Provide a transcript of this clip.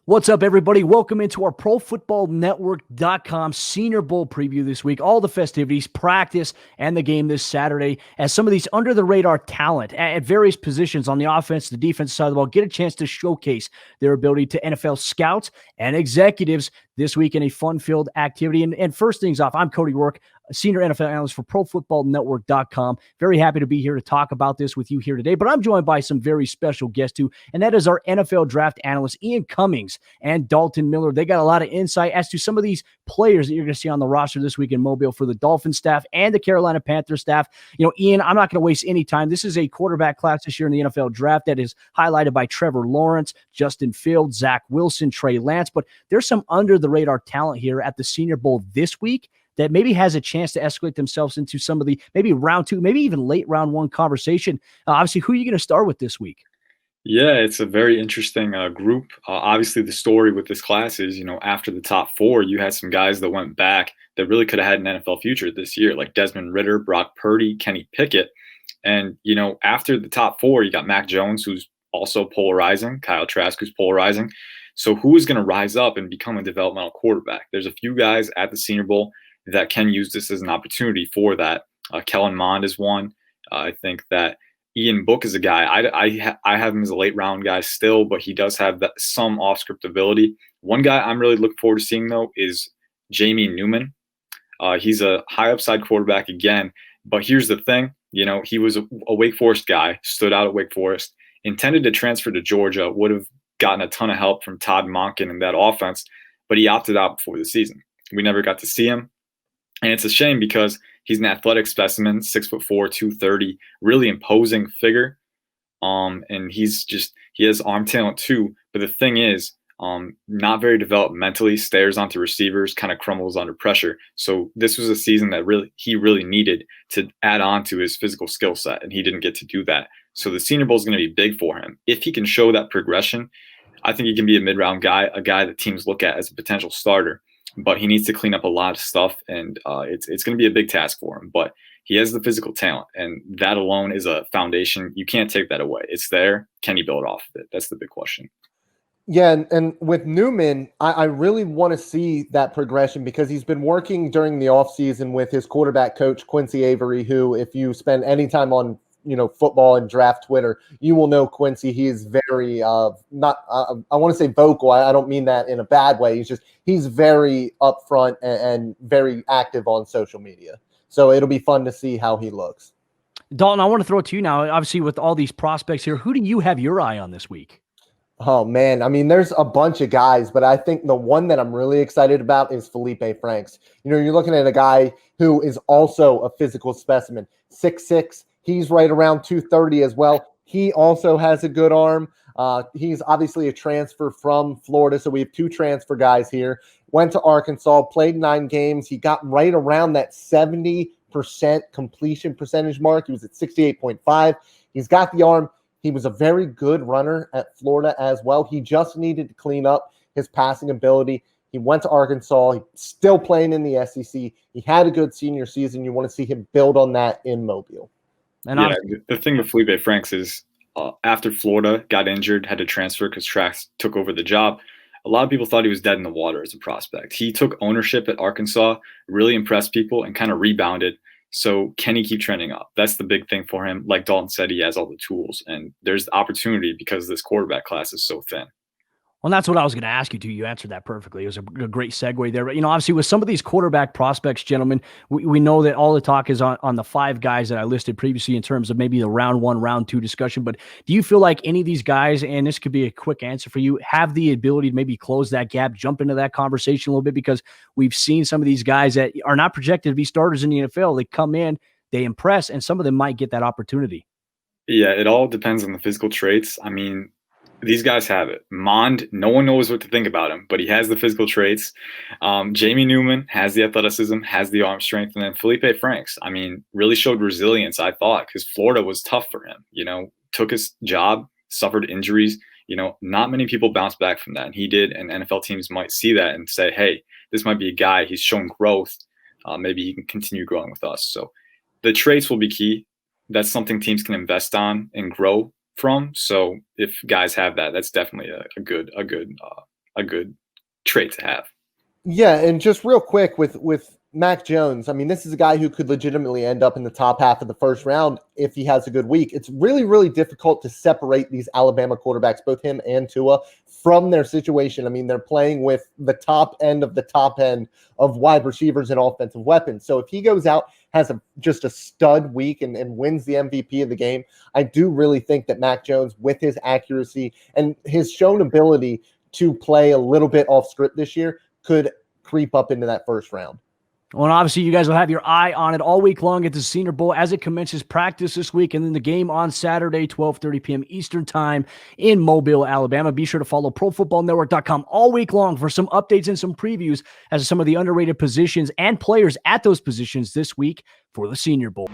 What's up, everybody? Welcome into our ProFootballNetwork.com Senior Bowl preview this week. All the festivities, practice, and the game this Saturday as some of these under-the-radar talent at various positions on the offense, the defense side of the ball get a chance to showcase their ability to NFL scouts and executives this week in a fun-filled activity. And first things off, I'm Cody Rourke, a senior NFL analyst for ProFootballNetwork.com. Very happy to be here to talk about this with you here today, but I'm joined by some very special guests too, and that is our NFL draft analyst, Ian Cummings and Dalton Miller. They got a lot of insight as to some of these players that you're going to see on the roster this week in Mobile for the Dolphins staff and the Carolina Panthers staff. You know, Ian, I'm not going to waste any time. This is a quarterback class this year in the NFL draft that is highlighted by Trevor Lawrence, Justin Fields, Zach Wilson, Trey Lance, but there's some under-the-radar talent here at the Senior Bowl this week that maybe has a chance to escalate themselves into some of the maybe round two, maybe even late round one conversation. Obviously, who are you going to start with this week? Yeah, it's a very interesting group. Obviously, the story with this class is, after the top four, you had some guys that went back that really could have had an NFL future this year, like Desmond Ridder, Brock Purdy, Kenny Pickett. And, after the top four, you got Mac Jones, who's also polarizing, Kyle Trask, who's polarizing. So who is going to rise up and become a developmental quarterback? There's a few guys at the Senior Bowl that can use this as an opportunity for that. Kellen Mond is one. I think that Ian Book is a guy. I have him as a late round guy still, but he does have some off script ability. One guy I'm really looking forward to seeing though is Jamie Newman. He's a high upside quarterback again, but here's the thing. He was a Wake Forest guy, stood out at Wake Forest, intended to transfer to Georgia, would have gotten a ton of help from Todd Monken in that offense, but he opted out before the season. We never got to see him. And it's a shame because he's an athletic specimen, 6'4", 230, really imposing figure. And he has arm talent too. But the thing is, not very developmentally, stares onto receivers, kind of crumbles under pressure. So this was a season that he really needed to add on to his physical skill set, and he didn't get to do that. So the Senior Bowl is going to be big for him. If he can show that progression, I think he can be a mid-round guy, a guy that teams look at as a potential starter. But he needs to clean up a lot of stuff, and it's going to be a big task for him. But he has the physical talent, and that alone is a foundation. You can't take that away. It's there. Can he build off of it? That's the big question. Yeah, and with Newman, I really want to see that progression because he's been working during the offseason with his quarterback coach, Quincy Avery, who, if you spend any time on football and draft Twitter, you will know Quincy. He is very I want to say vocal. I don't mean that in a bad way. He's very upfront and very active on social media. So it'll be fun to see how he looks. Dalton, I want to throw it to you now. Obviously, with all these prospects here, who do you have your eye on this week? Oh, man. I mean, there's a bunch of guys, but I think the one that I'm really excited about is Feleipe Franks. You're looking at a guy who is also a physical specimen, 6'6". He's right around 230 as well. He also has a good arm. He's obviously a transfer from Florida, so we have two transfer guys here. Went to Arkansas, played 9 games. He got right around that 70% completion percentage mark. He was at 68.5. He's got the arm. He was a very good runner at Florida as well. He just needed to clean up his passing ability. He went to Arkansas. He's still playing in the SEC. He had a good senior season. You want to see him build on that in Mobile. And the thing with Feleipe Franks is after Florida got injured, had to transfer because Trask took over the job, a lot of people thought he was dead in the water as a prospect. He took ownership at Arkansas, really impressed people, and kind of rebounded. So can he keep trending up? That's the big thing for him. Like Dalton said, he has all the tools, and there's opportunity because this quarterback class is so thin. Well, that's what I was going to ask you, too. You answered that perfectly. It was a great segue there. But, obviously with some of these quarterback prospects, gentlemen, we know that all the talk is on the 5 guys that I listed previously in terms of maybe the round 1, round 2 discussion. But do you feel like any of these guys, and this could be a quick answer for you, have the ability to maybe close that gap, jump into that conversation a little bit? Because we've seen some of these guys that are not projected to be starters in the NFL. They come in, they impress, and some of them might get that opportunity. Yeah, it all depends on the physical traits. I mean, these guys have it. Mond, no one knows what to think about him, but he has the physical traits. Jamie Newman has the athleticism, has the arm strength, and then Feleipe Franks, I mean, really showed resilience, I thought, because Florida was tough for him. Took his job, suffered injuries. Not many people bounce back from that, and he did. And NFL teams might see that and say, "Hey, this might be a guy. He's shown growth. Maybe he can continue growing with us." So the traits will be key. That's something teams can invest on and grow from. So if guys have that, that's definitely a good a good trait to have. Yeah, and just real quick with Mac Jones, I mean, this is a guy who could legitimately end up in the top half of the first round if he has a good week. It's really, really difficult to separate these Alabama quarterbacks, both him and Tua, from their situation. I mean, they're playing with the top end of wide receivers and offensive weapons. So if he goes out, has just a stud week and wins the MVP of the game, I do really think that Mac Jones, with his accuracy and his shown ability to play a little bit off script this year, could creep up into that first round. Well, and obviously, you guys will have your eye on it all week long at the Senior Bowl as it commences practice this week, and then the game on Saturday, 12:30 p.m. Eastern Time in Mobile, Alabama. Be sure to follow ProFootballNetwork.com all week long for some updates and some previews as to some of the underrated positions and players at those positions this week for the Senior Bowl.